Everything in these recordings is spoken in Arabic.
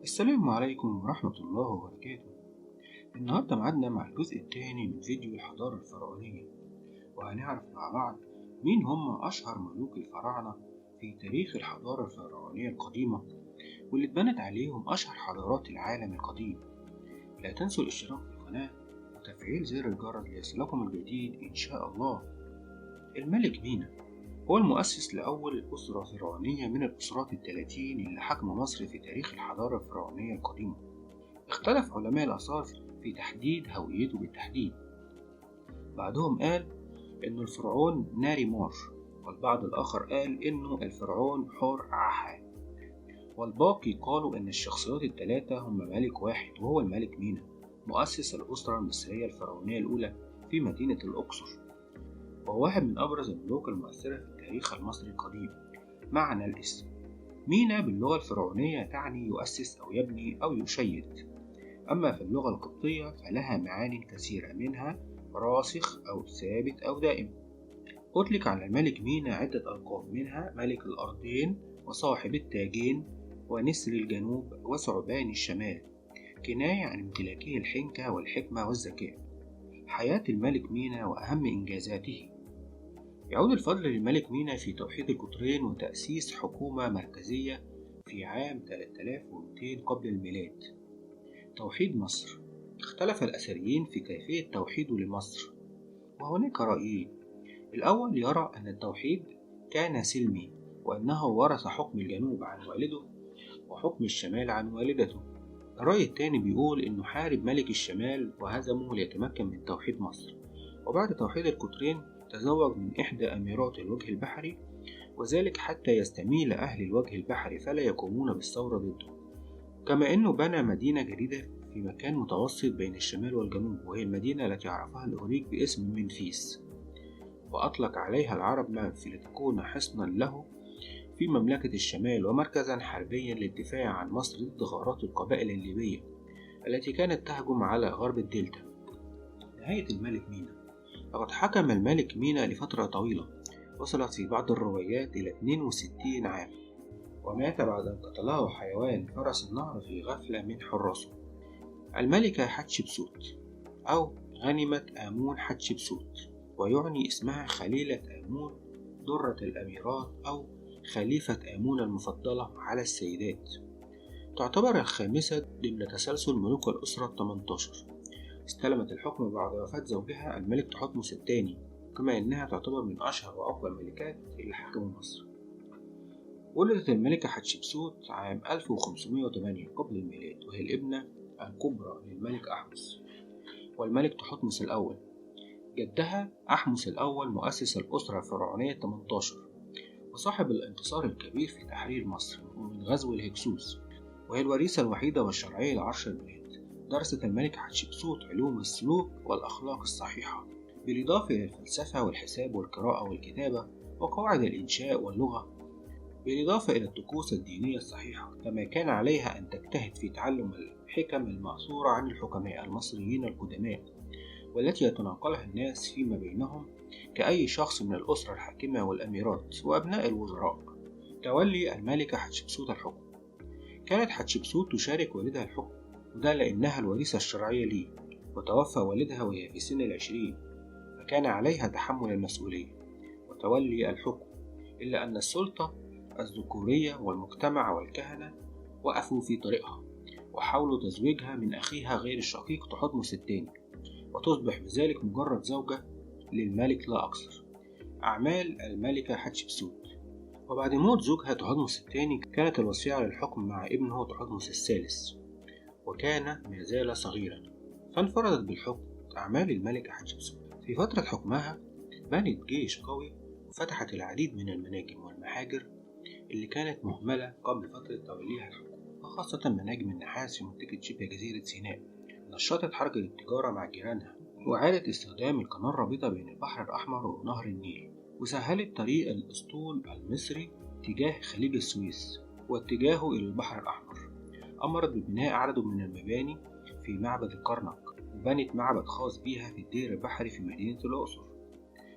السلام عليكم ورحمة الله وبركاته. النهاردة معادنا مع الجزء الثاني من فيديو الحضارة الفرعونية، وهنعرف مع بعض مين هم أشهر ملوك الفراعنة في تاريخ الحضارة الفرعونية القديمة، واللي اتبنت عليهم أشهر حضارات العالم القديم. لا تنسوا الاشتراك في القناة وتفعيل زر الجرس ليصلكم الجديد إن شاء الله. الملك مينا هو المؤسس لأول أسرة فرعونية من الأسرات الثلاثين اللي حكموا مصر في تاريخ الحضارة الفرعونية القديمة. اختلف علماء الآثار في تحديد هويته بالتحديد. بعضهم قال إنه الفرعون ناري مور، والبعض الآخر قال إنه الفرعون حور عاحا، والباقي قالوا إن الشخصيات الثلاثة هم ملك واحد وهو الملك مينا، مؤسس الأسرة المصرية الفرعونية الأولى في مدينة الأقصر، وهو واحد من أبرز الملوك المؤثرة في التاريخ المصري القديم. معنى الاسم مينا باللغة الفرعونية تعني يؤسس أو يبني أو يشيد، أما في اللغة القبطية فلها معان كثيرة، منها راسخ أو ثابت أو دائم. أطلق على الملك مينا عدة ألقاب، منها ملك الأرضين وصاحب التاجين ونسر الجنوب وثعبان الشمال، كناية عن امتلاكه الحنكة والحكمة والذكاء. حياة الملك مينا وأهم إنجازاته. يعود الفضل للملك مينا في توحيد القطرين وتأسيس حكومة مركزية في عام 3200 قبل الميلاد. توحيد مصر. اختلف الأثريين في كيفية توحيده لمصر، وهناك رأيين. الأول يرى أن التوحيد كان سلمي، وأنه ورث حكم الجنوب عن والده وحكم الشمال عن والدته. الرأي الثاني بيقول إنه حارب ملك الشمال وهزمه ليتمكن من توحيد مصر، وبعد توحيد القطرين تزوج من إحدى أميرات الوجه البحري، وذلك حتى يستميل أهل الوجه البحري فلا يقومون بالثورة ضده. كما أنه بنى مدينة جديدة في مكان متوسط بين الشمال والجنوب، وهي المدينة التي عرفها الإغريق باسم منفيس، وأطلق عليها العرب منفي لتكون حصنا له في مملكة الشمال ومركزا حربيا للدفاع عن مصر ضد غارات القبائل الليبية التي كانت تهجم على غرب الدلتا. نهاية الملك مينا. لقد حكم الملك مينا لفترة طويلة وصلت في بعض الروايات إلى 62 عام، ومات بعد أن قتله حيوان فرس النهر في غفلة من حراسه. الملكة حتشبسوت أو غنمة آمون حتشبسوت، ويعني اسمها خليلة آمون درة الأميرات أو خليفة آمون المفضلة على السيدات. تعتبر الخامسة ضمن تسلسل ملوك الأسرة 18. استلمت الحكم بعد وفاة زوجها الملك تحتمس الثاني، كما أنها تعتبر من أشهر وأقوى الملكات اللي حكموا مصر. ولدت الملكة حتشبسوت عام 1508 قبل الميلاد، وهي الابنة الكبرى للملك أحمس والملك تحتمس الأول. جدها أحمس الأول مؤسس الأسرة الفرعونية 18 وصاحب الانتصار الكبير في تحرير مصر ومن غزو الهكسوس، وهي الوريثة الوحيدة والشرعية لعرش الميلاد. درست الملكة حتشبسوت علوم السلوك والأخلاق الصحيحة، بالإضافة إلى الفلسفة والحساب والقراءة والكتابة وقواعد الإنشاء واللغة، بالإضافة إلى الطقوس الدينية الصحيحة. كما كان عليها أن تجتهد في تعلم الحكم المأثورة عن الحكماء المصريين القدماء، والتي يتناقلها الناس فيما بينهم كأي شخص من الأسرة الحاكمة والأميرات وأبناء الوزراء. تولي الملكة حتشبسوت الحكم. كانت حتشبسوت تشارك والدها الحكم، وده لأنها الوريثة الشرعية ليه، وتوفى والدها وهي في سن 20، فكان عليها تحمل المسؤولية وتولي الحكم. إلا أن السلطة الذكورية والمجتمع والكهنة وقفوا في طريقها، وحاولوا تزويجها من أخيها غير الشقيق تحتمس الثاني، وتصبح بذلك مجرد زوجة للملك لا أكثر. أعمال الملكة حتشبسوت. وبعد موت زوجها تحتمس الثاني كانت الوصية على الحكم مع ابنه تحتمس الثالث، وكان ما زال صغيرا، فانفردت بالحكم. أعمال الملكة حتشبسوت. في فترة حكمها بنت جيش قوي وفتحت العديد من المناجم والمحاجر اللي كانت مهملة قبل فترة توليها الحكم، وخاصة مناجم النحاس في منطقة شبه جزيرة سيناء. نشطت حركة التجارة مع جيرانها، وإعادة استخدام القناة الرابطة بين البحر الأحمر ونهر النيل، وسهلت طريق الأسطول المصري تجاه خليج السويس واتجاهه إلى البحر الأحمر. أمرت ببناء عدد من المباني في معبد الكرنك، وبنت معبد خاص بها في الدير البحري في مدينة الأقصر.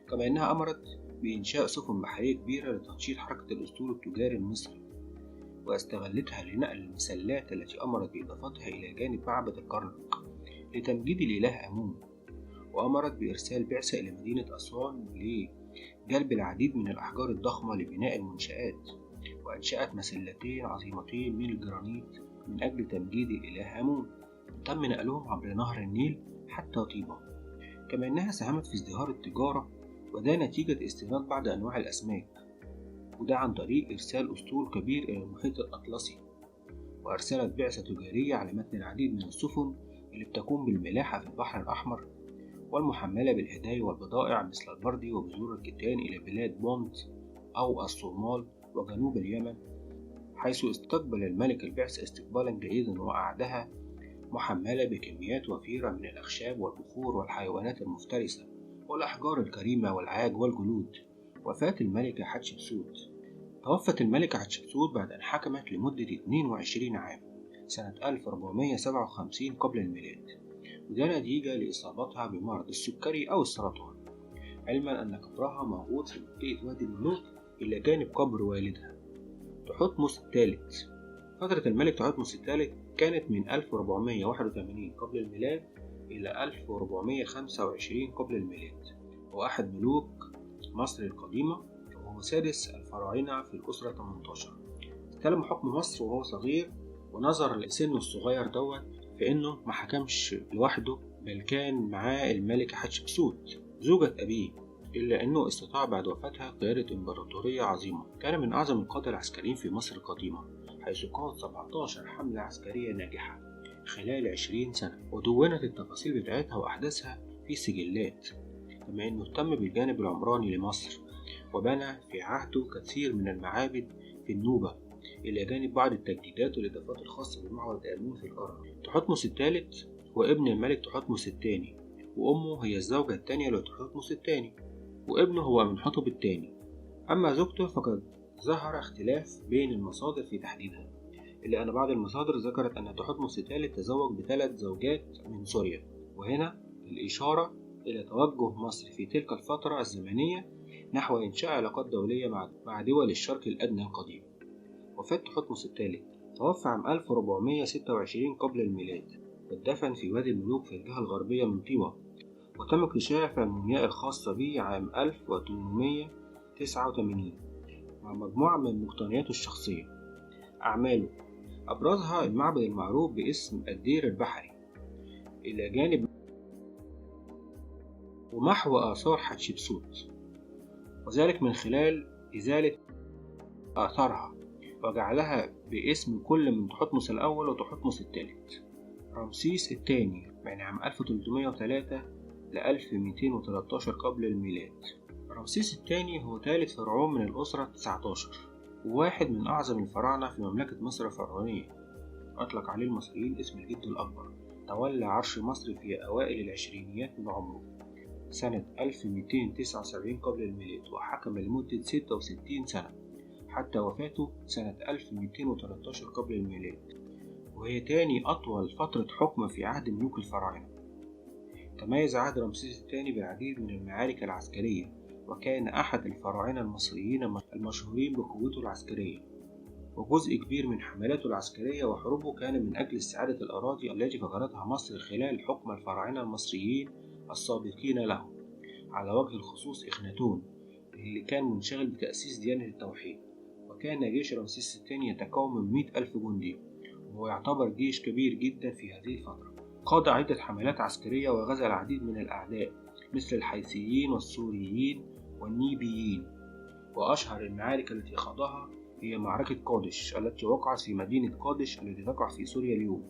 كما أنها أمرت بإنشاء سفن بحرية كبيرة لتنشيط حركة الأسطول التجاري المصري. واستغلتها لنقل المسلات التي أمرت بإضافتها إلى جانب معبد الكرنك لتمجيد الإله آمون، وأمرت بإرسال بعثة إلى مدينة أسوان لجلب العديد من الأحجار الضخمة لبناء المنشآت، وأنشأت مسلتين عظيمتين من الجرانيت من أجل تمجيد الإله آمون. تم نقلهم عبر نهر النيل حتى طيبة، كما أنها ساهمت في ازدهار التجارة، وده نتيجة استيراد بعض أنواع الأسماك، وده عن طريق إرسال أسطول كبير إلى المحيط الأطلسي. وأرسلت بعثة تجارية على متن العديد من السفن اللي بتقوم بالملاحة في البحر الأحمر والمحملة بالهدايا والبضائع مثل البردي وبذور الكتان إلى بلاد بونت أو الصومال وجنوب اليمن، حيث استقبل الملك البعثة استقبالا جيدا وأعدها محملة بكميات وفيرة من الأخشاب والبخور والحيوانات المفترسة والأحجار الكريمة والعاج والجلود. وفاة الملكة حتشبسوت. توفت الملكة حتشبسوت بعد أن حكمت لمدة 22 عام سنة 1457 قبل الميلاد، وده نتيجة لإصابتها بمرض السكري أو السرطان، علما أن قبرها موجود في منطقة وادي الملوك إلى جانب قبر والدها تحتمس الثالث. فترة الملك تحتمس الثالث كانت من 1481 قبل الميلاد إلى 1425 قبل الميلاد، هو أحد ملوك مصر القديمة، وهو سادس الفراعنة في الأسرة 18. استلم حكم مصر وهو صغير، ونظر لسنه الصغير في إنه ما حكمش لوحده، بل كان معاه الملكة حتشبسوت زوجة أبيه، إلا أنه استطاع بعد وفاتها قيادة إمبراطورية عظيمة. كان من أعظم القادة العسكريين في مصر القديمة، حيث قاد 17 حملة عسكرية ناجحة خلال 20 سنة، ودونت التفاصيل بتاعتها وأحداثها في سجلات. كما أنه اهتم بالجانب العمراني لمصر، وبنى في عهده كثير من المعابد في النوبة، إلى جانب بعض التجديدات والإضافات الخاصة بمعبد آمون في الكرنك. تحتمس الثالث هو ابن الملك تحتمس الثاني، وأمه هي الزوجة الثانية لتحتمس الثاني، وابنه هو أمنحتب الثاني. أما زوجته فقد ظهر اختلاف بين المصادر في تحديدها، إلا أن بعض المصادر ذكرت أن تحتمس الثالث تزوج ب3 زوجات من سوريا، وهنا الإشارة إلى توجه مصر في تلك الفترة الزمنية نحو إنشاء علاقات دولية مع دول الشرق الأدنى القديم. وفاة تحتمس الثالث. توفى عام 1426 قبل الميلاد، واتدفن في وادي الملوك في الجهة الغربية من طيبة، وتم اكتشاف المومياء الخاصة به عام 1889 مع مجموعة من مقتنياته الشخصية. أعماله أبرزها المعبد المعروف باسم الدير البحري، إلى جانب ومحو آثار حتشبسوت، وذلك من خلال إزالة آثارها وجعلها باسم كل من تحتمس الأول وتحتمس الثالث. رمسيس الثاني من عام 1303 ل 1213 قبل الميلاد. رمسيس الثاني هو ثالث فرعون من الأسرة 19، وواحد من أعظم الفراعنة في مملكة مصر الفرعونية، أطلق عليه المصريين اسم الجد الأكبر. تولى عرش مصر في أوائل العشرينيات من عمره سنة 1279 قبل الميلاد، وحكم لمدة 66 سنة حتى وفاته سنة 1213 قبل الميلاد، وهي تاني أطول فترة حكم في عهد ملوك الفراعنة. تميز عهد رمسيس الثاني بالعديد من المعارك العسكرية، وكان أحد الفراعنة المصريين المشهورين بقوته العسكرية، وجزء كبير من حملاته العسكرية وحروبه كان من أجل استعادة الأراضي التي فقدتها مصر خلال حكم الفراعنة المصريين السابقين له، على وجه الخصوص إخناتون اللي كان منشغل بتأسيس ديانة التوحيد. وكان جيش رمسيس الثاني يتكون من 100,000 جندي، وهو يعتبر جيش كبير جدا في هذه الفترة. قاد عدة حملات عسكرية وغزا العديد من الأعداء مثل الحيثيين والسوريين والنيبيين، وأشهر المعارك التي خاضها هي معركة قادش التي وقعت في مدينة قادش التي تقع في سوريا اليوم.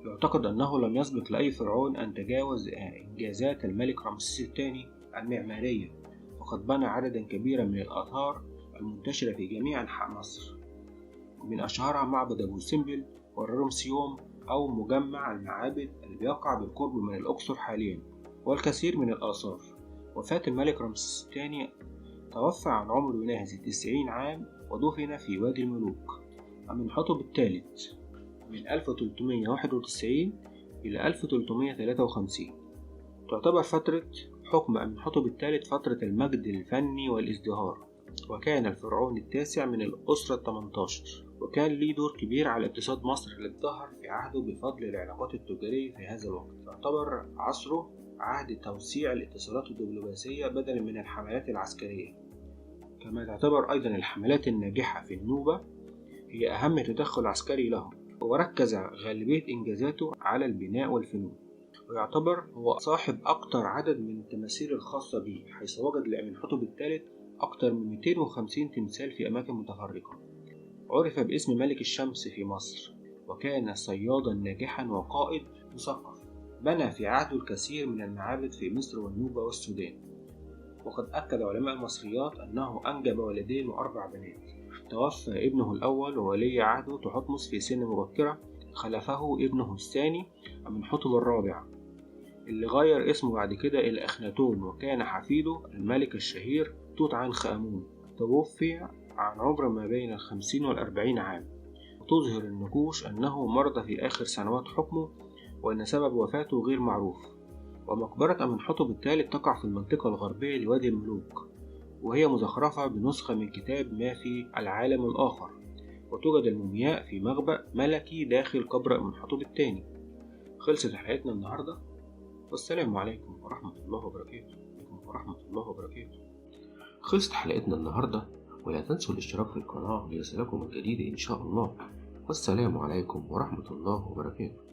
يعتقد أنه لم يسبق لأي فرعون أن تجاوز إنجازات الملك رمسيس الثاني المعمارية، وقد بنى عددا كبيرا من الآثار المنتشرة في جميع أنحاء مصر، من أشهرها معبد أبو سمبل والرمسيوم أو مجمع المعابد اللي بيقع بالقرب من الأقصر حاليا، والكثير من الآثار. وفاة الملك رمسيس الثاني. توفى عن عمر يناهز 90 عام، ودفن في وادي الملوك. أمنحتب الثالث من 1391 إلى 1353. تعتبر فترة حكم أمنحتب الثالث فترة المجد الفني والازدهار، وكان الفرعون التاسع من الأسرة 18، وكان ليه دور كبير على اقتصاد مصر اللي اتدهور في عهده بفضل العلاقات التجارية في هذا الوقت. يعتبر عصره عهد توسيع الاتصالات الدبلوماسية بدلا من الحملات العسكرية. كما تعتبر أيضا الحملات الناجحة في النوبة هي أهم تدخل عسكري له، وركز غالبية إنجازاته على البناء والفنون. ويعتبر هو صاحب أكتر عدد من التماثيل الخاصة به، حيث وجد لأمنحتب الثالث أكتر من 250 تمثال في أماكن متفرقة. عرف باسم ملك الشمس في مصر، وكان صيادا ناجحا وقائد مثقف. بنى في عهده الكثير من المعابد في مصر والنوبة والسودان. وقد أكد علماء المصريات أنه أنجب ولدين و4 بنات. توفى ابنه الأول وولي عهده تحتمس في سن مبكرة، خلفه ابنه الثاني أمنحتب الرابع، اللي غير اسمه بعد كده إلى أخناتون، وكان حفيده الملك الشهير توت عنخ آمون. توفي عن عمر ما بين 50 و40 عام. وتظهر النقوش أنه مرض في آخر سنوات حكمه، وأن سبب وفاته غير معروف. ومقبرة أمنحتب الثالث تقع في المنطقة الغربية لوادي الملوك، وهي مزخرفة بنسخة من كتاب ما في العالم الآخر. وتوجد المومياء في مخبأ ملكي داخل قبر أمنحتب الثاني. خلصت حلقتنا النهاردة، والسلام عليكم ورحمة الله وبركاته. خلصت حلقتنا النهاردة، ولا تنسوا الاشتراك في القناة ليصلكم الجديد إن شاء الله. والسلام عليكم ورحمة الله وبركاته.